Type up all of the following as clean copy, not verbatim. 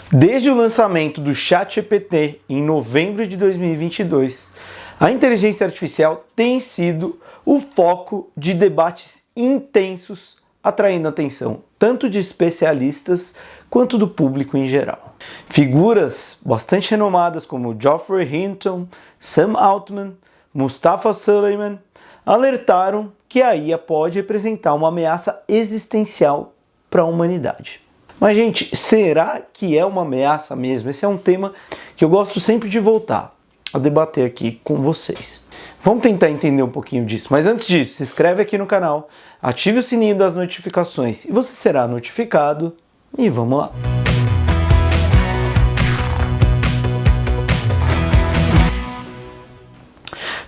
Desde o lançamento do ChatGPT em novembro de 2022, a inteligência artificial tem sido o foco de debates intensos, atraindo a atenção tanto de especialistas quanto do público em geral. Figuras bastante renomadas como Geoffrey Hinton, Sam Altman, Mustafa Suleyman alertaram que a IA pode representar uma ameaça existencial para a humanidade. Mas, gente, será que é uma ameaça mesmo? Esse é um tema que eu gosto sempre de voltar a debater aqui com vocês. Vamos tentar entender um pouquinho disso. Mas antes disso, se inscreve aqui no canal, ative o sininho das notificações e você será notificado. E vamos lá!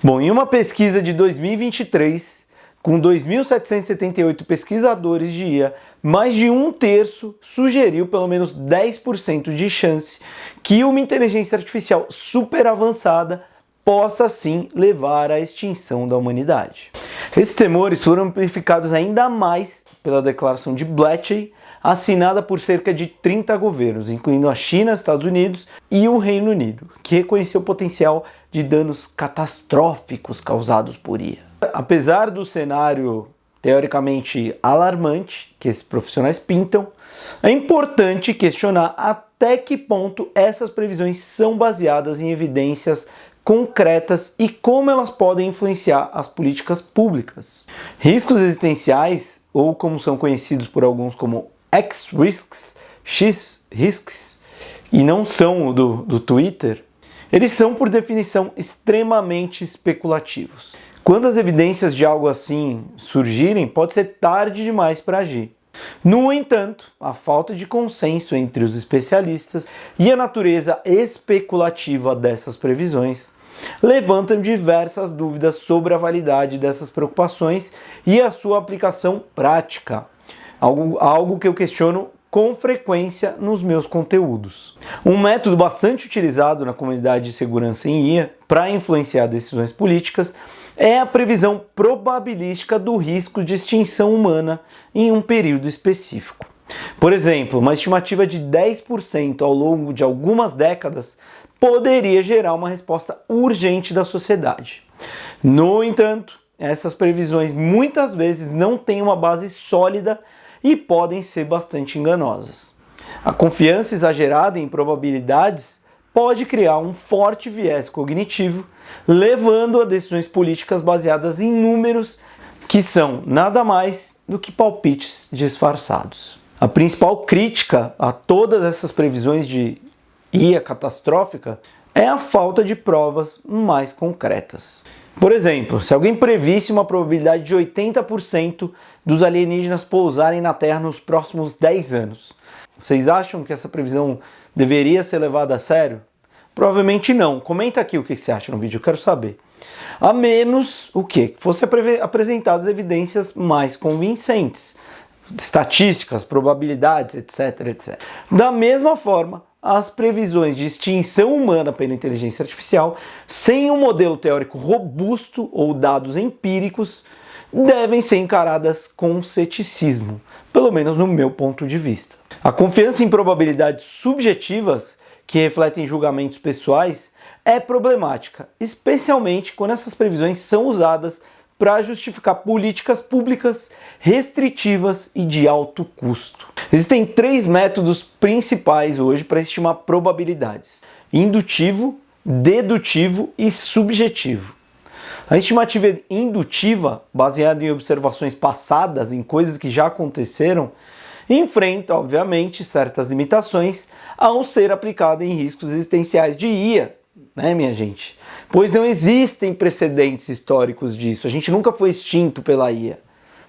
Bom, em uma pesquisa de 2023, com 2.778 pesquisadores de IA, mais de um terço sugeriu pelo menos 10% de chance que uma inteligência artificial super avançada possa sim levar à extinção da humanidade. Esses temores foram amplificados ainda mais pela declaração de Bletchley, assinada por cerca de 30 governos, incluindo a China, Estados Unidos e o Reino Unido, que reconheceu o potencial de danos catastróficos causados por IA. Apesar do cenário teoricamente alarmante que esses profissionais pintam, é importante questionar até que ponto essas previsões são baseadas em evidências concretas e como elas podem influenciar as políticas públicas. Riscos existenciais, ou como são conhecidos por alguns como X-Risks, X-Risks, e não são do Twitter, eles são por definição extremamente especulativos. Quando as evidências de algo assim surgirem, pode ser tarde demais para agir. No entanto, a falta de consenso entre os especialistas e a natureza especulativa dessas previsões levantam diversas dúvidas sobre a validade dessas preocupações e a sua aplicação prática, algo que eu questiono com frequência nos meus conteúdos. Um método bastante utilizado na comunidade de segurança em IA para influenciar decisões políticas é a previsão probabilística do risco de extinção humana em um período específico. Por exemplo, uma estimativa de 10% ao longo de algumas décadas poderia gerar uma resposta urgente da sociedade. No entanto, essas previsões muitas vezes não têm uma base sólida e podem ser bastante enganosas. A confiança exagerada em probabilidades pode criar um forte viés cognitivo, levando a decisões políticas baseadas em números que são nada mais do que palpites disfarçados. A principal crítica a todas essas previsões de IA catastrófica é a falta de provas mais concretas. Por exemplo, se alguém previsse uma probabilidade de 80% dos alienígenas pousarem na Terra nos próximos 10 anos, vocês acham que essa previsão deveria ser levada a sério? Provavelmente não. Comenta aqui o que você acha no vídeo, eu quero saber. A menos o quê? Que fossem apresentadas evidências mais convincentes, estatísticas, probabilidades, etc, etc. Da mesma forma, as previsões de extinção humana pela inteligência artificial, sem um modelo teórico robusto ou dados empíricos, devem ser encaradas com ceticismo, pelo menos no meu ponto de vista. A confiança em probabilidades subjetivas, que refletem julgamentos pessoais, é problemática, especialmente quando essas previsões são usadas para justificar políticas públicas restritivas e de alto custo. Existem 3 métodos principais hoje para estimar probabilidades: indutivo, dedutivo e subjetivo. A estimativa indutiva, baseada em observações passadas, em coisas que já aconteceram, enfrenta, obviamente, certas limitações ao ser aplicada em riscos existenciais de IA, né, minha gente? Pois não existem precedentes históricos disso. A gente nunca foi extinto pela IA.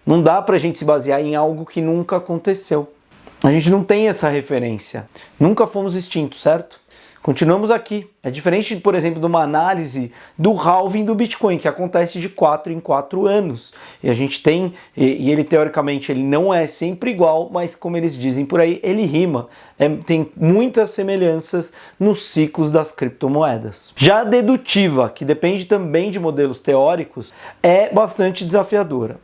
Não dá pra gente se basear em algo que nunca aconteceu. A gente não tem essa referência. Nunca fomos extintos, certo? Continuamos aqui. É diferente, por exemplo, de uma análise do halving do Bitcoin, que acontece de 4 em 4 anos. E a gente tem, e ele teoricamente ele não é sempre igual, mas como eles dizem por aí, ele rima. Tem muitas semelhanças nos ciclos das criptomoedas. Já a dedutiva, que depende também de modelos teóricos, é bastante desafiadora.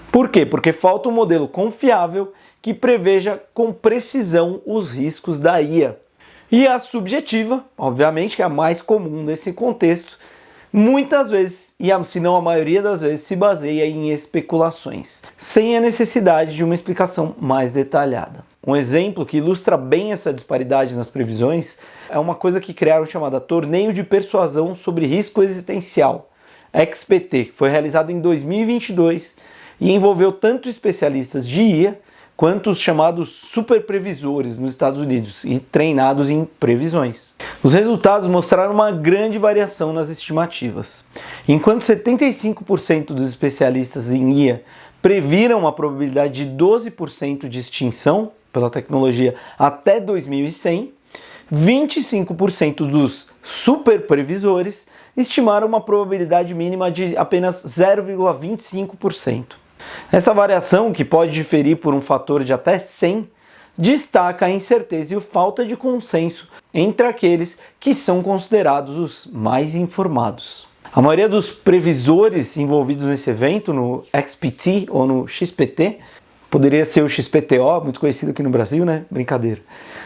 Por quê? Porque falta um modelo confiável que preveja com precisão os riscos da IA. E a subjetiva, obviamente, que é a mais comum nesse contexto, muitas vezes, e se não a maioria das vezes, se baseia em especulações, sem a necessidade de uma explicação mais detalhada. Um exemplo que ilustra bem essa disparidade nas previsões é uma coisa que criaram chamada Torneio de Persuasão sobre Risco Existencial, XPT, que foi realizado em 2022 e envolveu tanto especialistas de IA quanto os chamados superprevisores nos Estados Unidos e treinados em previsões. Os resultados mostraram uma grande variação nas estimativas. Enquanto 75% dos especialistas em IA previram uma probabilidade de 12% de extinção pela tecnologia até 2100, 25% dos superprevisores estimaram uma probabilidade mínima de apenas 0,25%. Essa variação, que pode diferir por um fator de até 100, destaca a incerteza e a falta de consenso entre aqueles que são considerados os mais informados. A maioria dos previsores envolvidos nesse evento, no XPT ou no XPT, poderia ser o XPTO, muito conhecido aqui no Brasil, né? Brincadeira.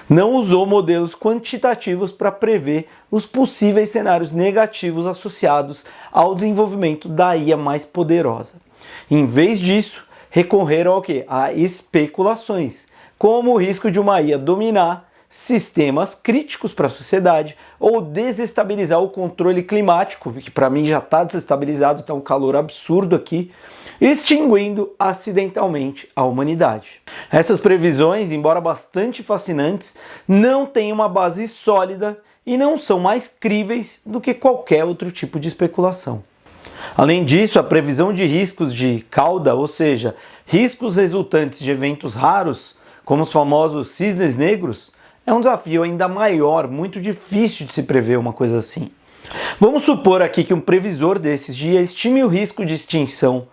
Não usou modelos quantitativos para prever os possíveis cenários negativos associados ao desenvolvimento da IA mais poderosa. Em vez disso, recorreram ao quê? A especulações, como o risco de uma IA dominar sistemas críticos para a sociedade ou desestabilizar o controle climático, que para mim já está desestabilizado, está um calor absurdo aqui, extinguindo acidentalmente a humanidade. Essas previsões, embora bastante fascinantes, não têm uma base sólida e não são mais críveis do que qualquer outro tipo de especulação. Além disso, a previsão de riscos de cauda, ou seja, riscos resultantes de eventos raros, como os famosos cisnes negros, é um desafio ainda maior, muito difícil de se prever uma coisa assim. Vamos supor aqui que um previsor desses dia estime o risco de extinção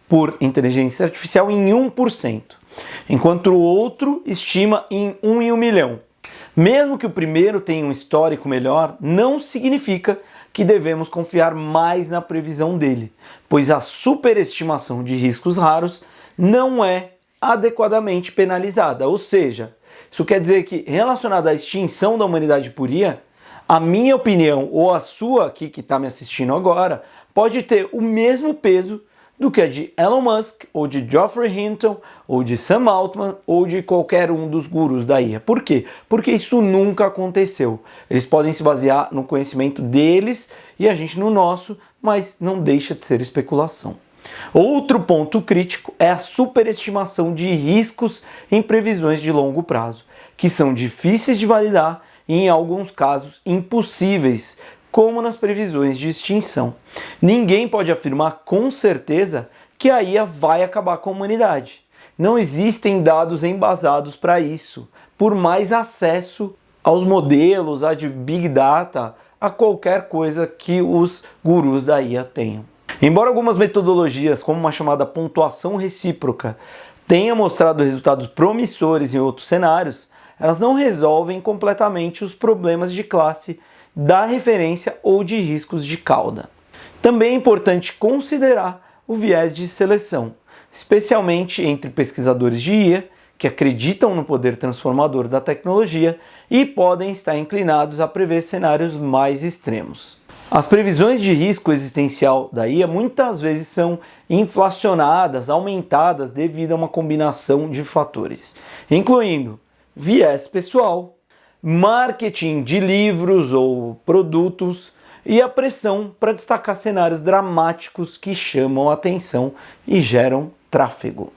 por inteligência artificial em 1%, enquanto o outro estima em 1 em 1 milhão. Mesmo que o primeiro tenha um histórico melhor, não significa que devemos confiar mais na previsão dele, pois a superestimação de riscos raros não é adequadamente penalizada. Ou seja, isso quer dizer que, relacionado à extinção da humanidade por IA, a minha opinião ou a sua aqui que está me assistindo agora pode ter o mesmo peso do que a de Elon Musk, ou de Geoffrey Hinton, ou de Sam Altman, ou de qualquer um dos gurus da IA. Por quê? Porque isso nunca aconteceu. Eles podem se basear no conhecimento deles e a gente no nosso, mas não deixa de ser especulação. Outro ponto crítico é a superestimação de riscos em previsões de longo prazo, que são difíceis de validar e, em alguns casos, impossíveis, como nas previsões de extinção. Ninguém pode afirmar com certeza que a IA vai acabar com a humanidade. Não existem dados embasados para isso, por mais acesso aos modelos, a de Big Data, a qualquer coisa que os gurus da IA tenham. Embora algumas metodologias, como uma chamada pontuação recíproca, tenham mostrado resultados promissores em outros cenários, elas não resolvem completamente os problemas de classe da referência ou de riscos de cauda. Também é importante considerar o viés de seleção, especialmente entre pesquisadores de IA que acreditam no poder transformador da tecnologia e podem estar inclinados a prever cenários mais extremos. As previsões de risco existencial da IA muitas vezes são inflacionadas, aumentadas devido a uma combinação de fatores, incluindo viés pessoal, marketing de livros ou produtos e a pressão para destacar cenários dramáticos que chamam a atenção e geram tráfego.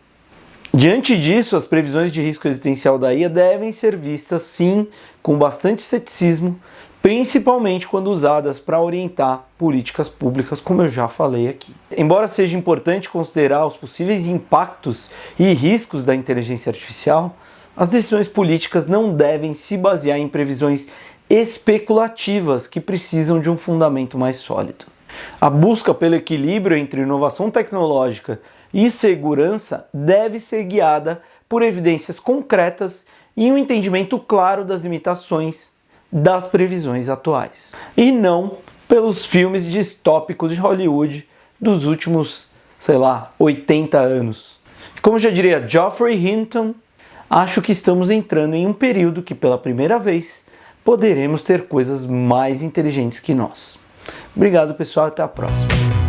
Diante disso, as previsões de risco existencial da IA devem ser vistas, sim, com bastante ceticismo, principalmente quando usadas para orientar políticas públicas, como eu já falei aqui. Embora seja importante considerar os possíveis impactos e riscos da inteligência artificial, as decisões políticas não devem se basear em previsões especulativas que precisam de um fundamento mais sólido. A busca pelo equilíbrio entre inovação tecnológica e segurança deve ser guiada por evidências concretas e um entendimento claro das limitações das previsões atuais, e não pelos filmes distópicos de Hollywood dos últimos, 80 anos. Como já diria Geoffrey Hinton, acho que estamos entrando em um período que, pela primeira vez, poderemos ter coisas mais inteligentes que nós. Obrigado, pessoal, até a próxima.